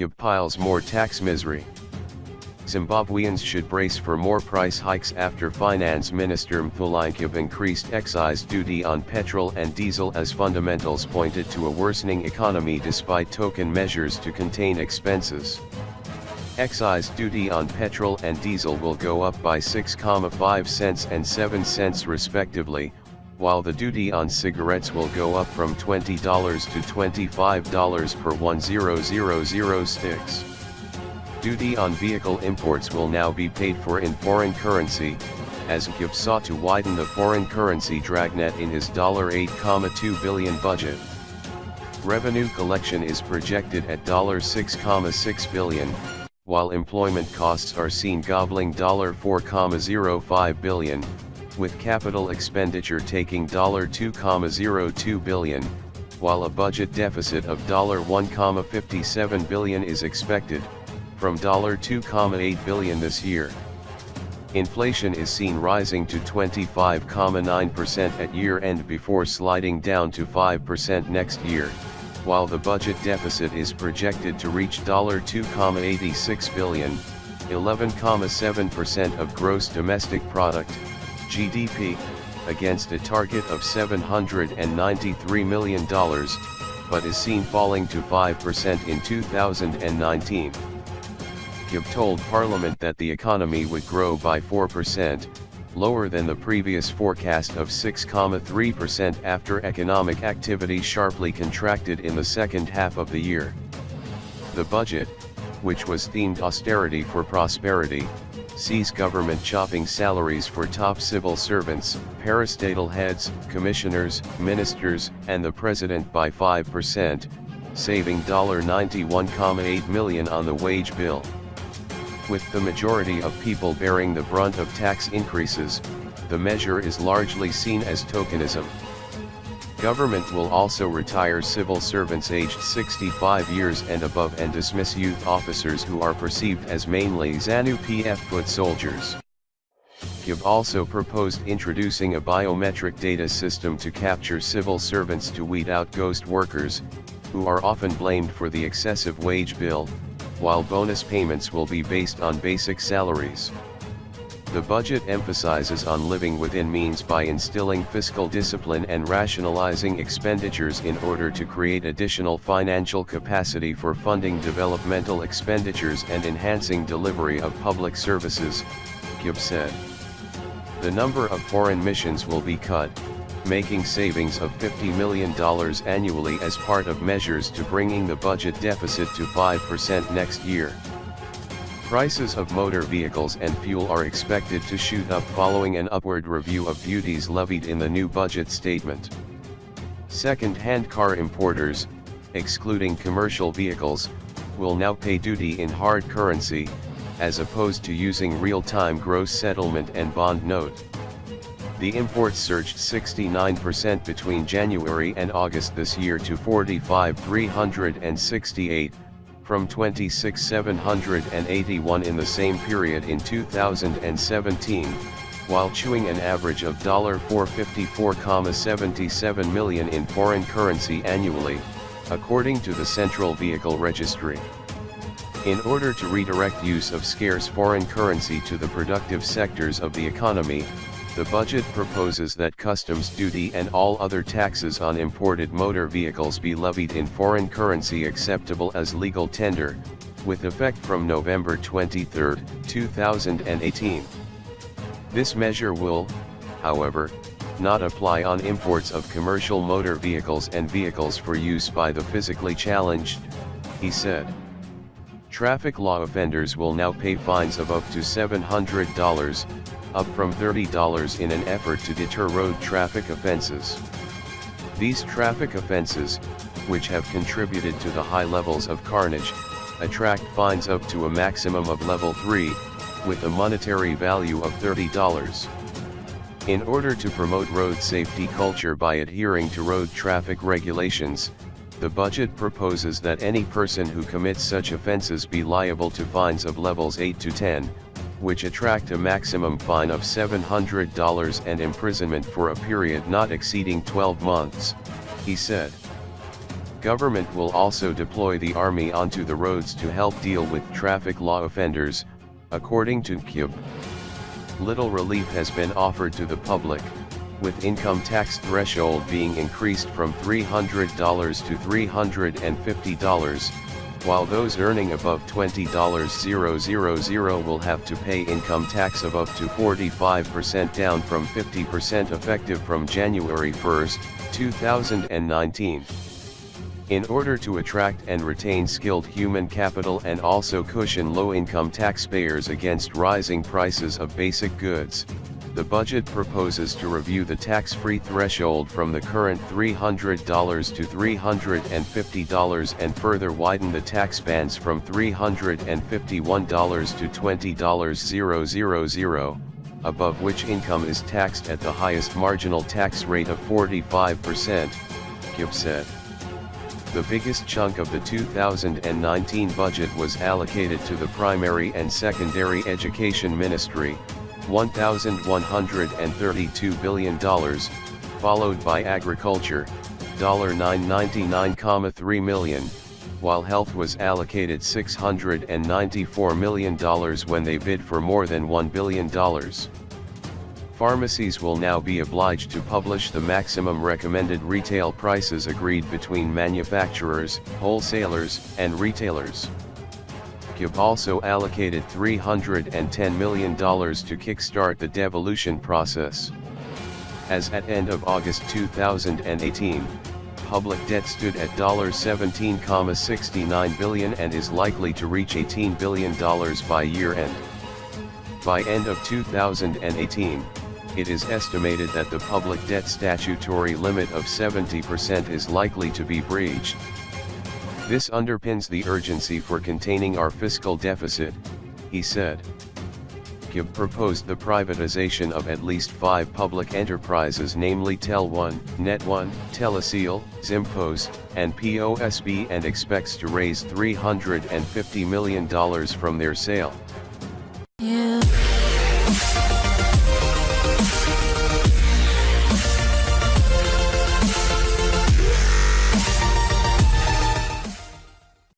Gibb piles more tax misery. Zimbabweans should brace for more price hikes after Finance Minister Mthuli Gibb increased excise duty on petrol and diesel as fundamentals pointed to a worsening economy despite token measures to contain expenses. Excise duty on petrol and diesel will go up by 6.5 cents and 7 cents respectively, while the duty on cigarettes will go up from $20 to $25 per 1000 sticks. Duty on vehicle imports will now be paid for in foreign currency, as Gibb sought to widen the foreign currency dragnet in his $8.2 billion budget. Revenue collection is projected at $6.6 billion, while employment costs are seen gobbling $4.05 billion, with capital expenditure taking $2.02 billion, while a budget deficit of $1.57 billion is expected, from $2.8 billion this year. Inflation is seen rising to 25.9% at year-end before sliding down to 5% next year, while the budget deficit is projected to reach $2.86 billion, 11.7% of gross domestic product, GDP, against a target of $793 million, but is seen falling to 5% in 2019. Gibb told Parliament that the economy would grow by 4%, lower than the previous forecast of 6.3% after economic activity sharply contracted in the second half of the year. The budget, which was themed Austerity for Prosperity, sees government chopping salaries for top civil servants, parastatal heads, commissioners, ministers, and the president by 5%, saving $91.8 million on the wage bill. With the majority of people bearing the brunt of tax increases, the measure is largely seen as tokenism. Government will also retire civil servants aged 65 years and above and dismiss youth officers who are perceived as mainly ZANU-PF foot soldiers. Gibb also proposed introducing a biometric data system to capture civil servants to weed out ghost workers, who are often blamed for the excessive wage bill, while bonus payments will be based on basic salaries. The budget emphasizes on living within means by instilling fiscal discipline and rationalizing expenditures in order to create additional financial capacity for funding developmental expenditures and enhancing delivery of public services, Gibb said. The number of foreign missions will be cut, making savings of $50 million annually as part of measures to bringing the budget deficit to 5% next year. Prices of motor vehicles and fuel are expected to shoot up following an upward review of duties levied in the new budget statement. Second-hand car importers, excluding commercial vehicles, will now pay duty in hard currency, as opposed to using real-time gross settlement and bond note. The imports surged 69% between January and August this year to 45,368, from 26,781 in the same period in 2017, while chewing an average of $454.77 million in foreign currency annually, according to the Central Vehicle Registry. In order to redirect use of scarce foreign currency to the productive sectors of the economy, the budget proposes that customs duty and all other taxes on imported motor vehicles be levied in foreign currency acceptable as legal tender, with effect from November 23, 2018. This measure will, however, not apply on imports of commercial motor vehicles and vehicles for use by the physically challenged, he said. Traffic law offenders will now pay fines of up to $700, up from $30 in an effort to deter road traffic offenses. These traffic offenses, which have contributed to the high levels of carnage, attract fines up to a maximum of level 3, with a monetary value of $30. In order to promote road safety culture by adhering to road traffic regulations, the budget proposes that any person who commits such offenses be liable to fines of levels 8 to 10, which attract a maximum fine of $700 and imprisonment for a period not exceeding 12 months, he said. Government will also deploy the army onto the roads to help deal with traffic law offenders, according to Kyub. Little relief has been offered to the public, with income tax threshold being increased from $300 to $350, while those earning above $20,000 will have to pay income tax of up to 45%, down from 50% effective from January 1, 2019. In order to attract and retain skilled human capital and also cushion low-income taxpayers against rising prices of basic goods, the budget proposes to review the tax-free threshold from the current $300 to $350 and further widen the tax bands from $351 to $20,000, above which income is taxed at the highest marginal tax rate of 45%, Kyub said. The biggest chunk of the 2019 budget was allocated to the Primary and Secondary Education Ministry, $1,132 billion, followed by Agriculture, $999.3 million, while Health was allocated $694 million when they bid for more than $1 billion. Pharmacies will now be obliged to publish the maximum recommended retail prices agreed between manufacturers, wholesalers, and retailers. Kyub also allocated $310 million to kickstart the devolution process. As at end of August 2018, public debt stood at $17.69 billion and is likely to reach $18 billion by year-end. By end of 2018, it is estimated that the public debt statutory limit of 70% is likely to be breached. This underpins the urgency for containing our fiscal deficit, he said. Kyub proposed the privatization of at least 5 public enterprises, namely Tel1, Net1, Telesil, Zimpost, and POSB, and expects to raise $350 million from their sale.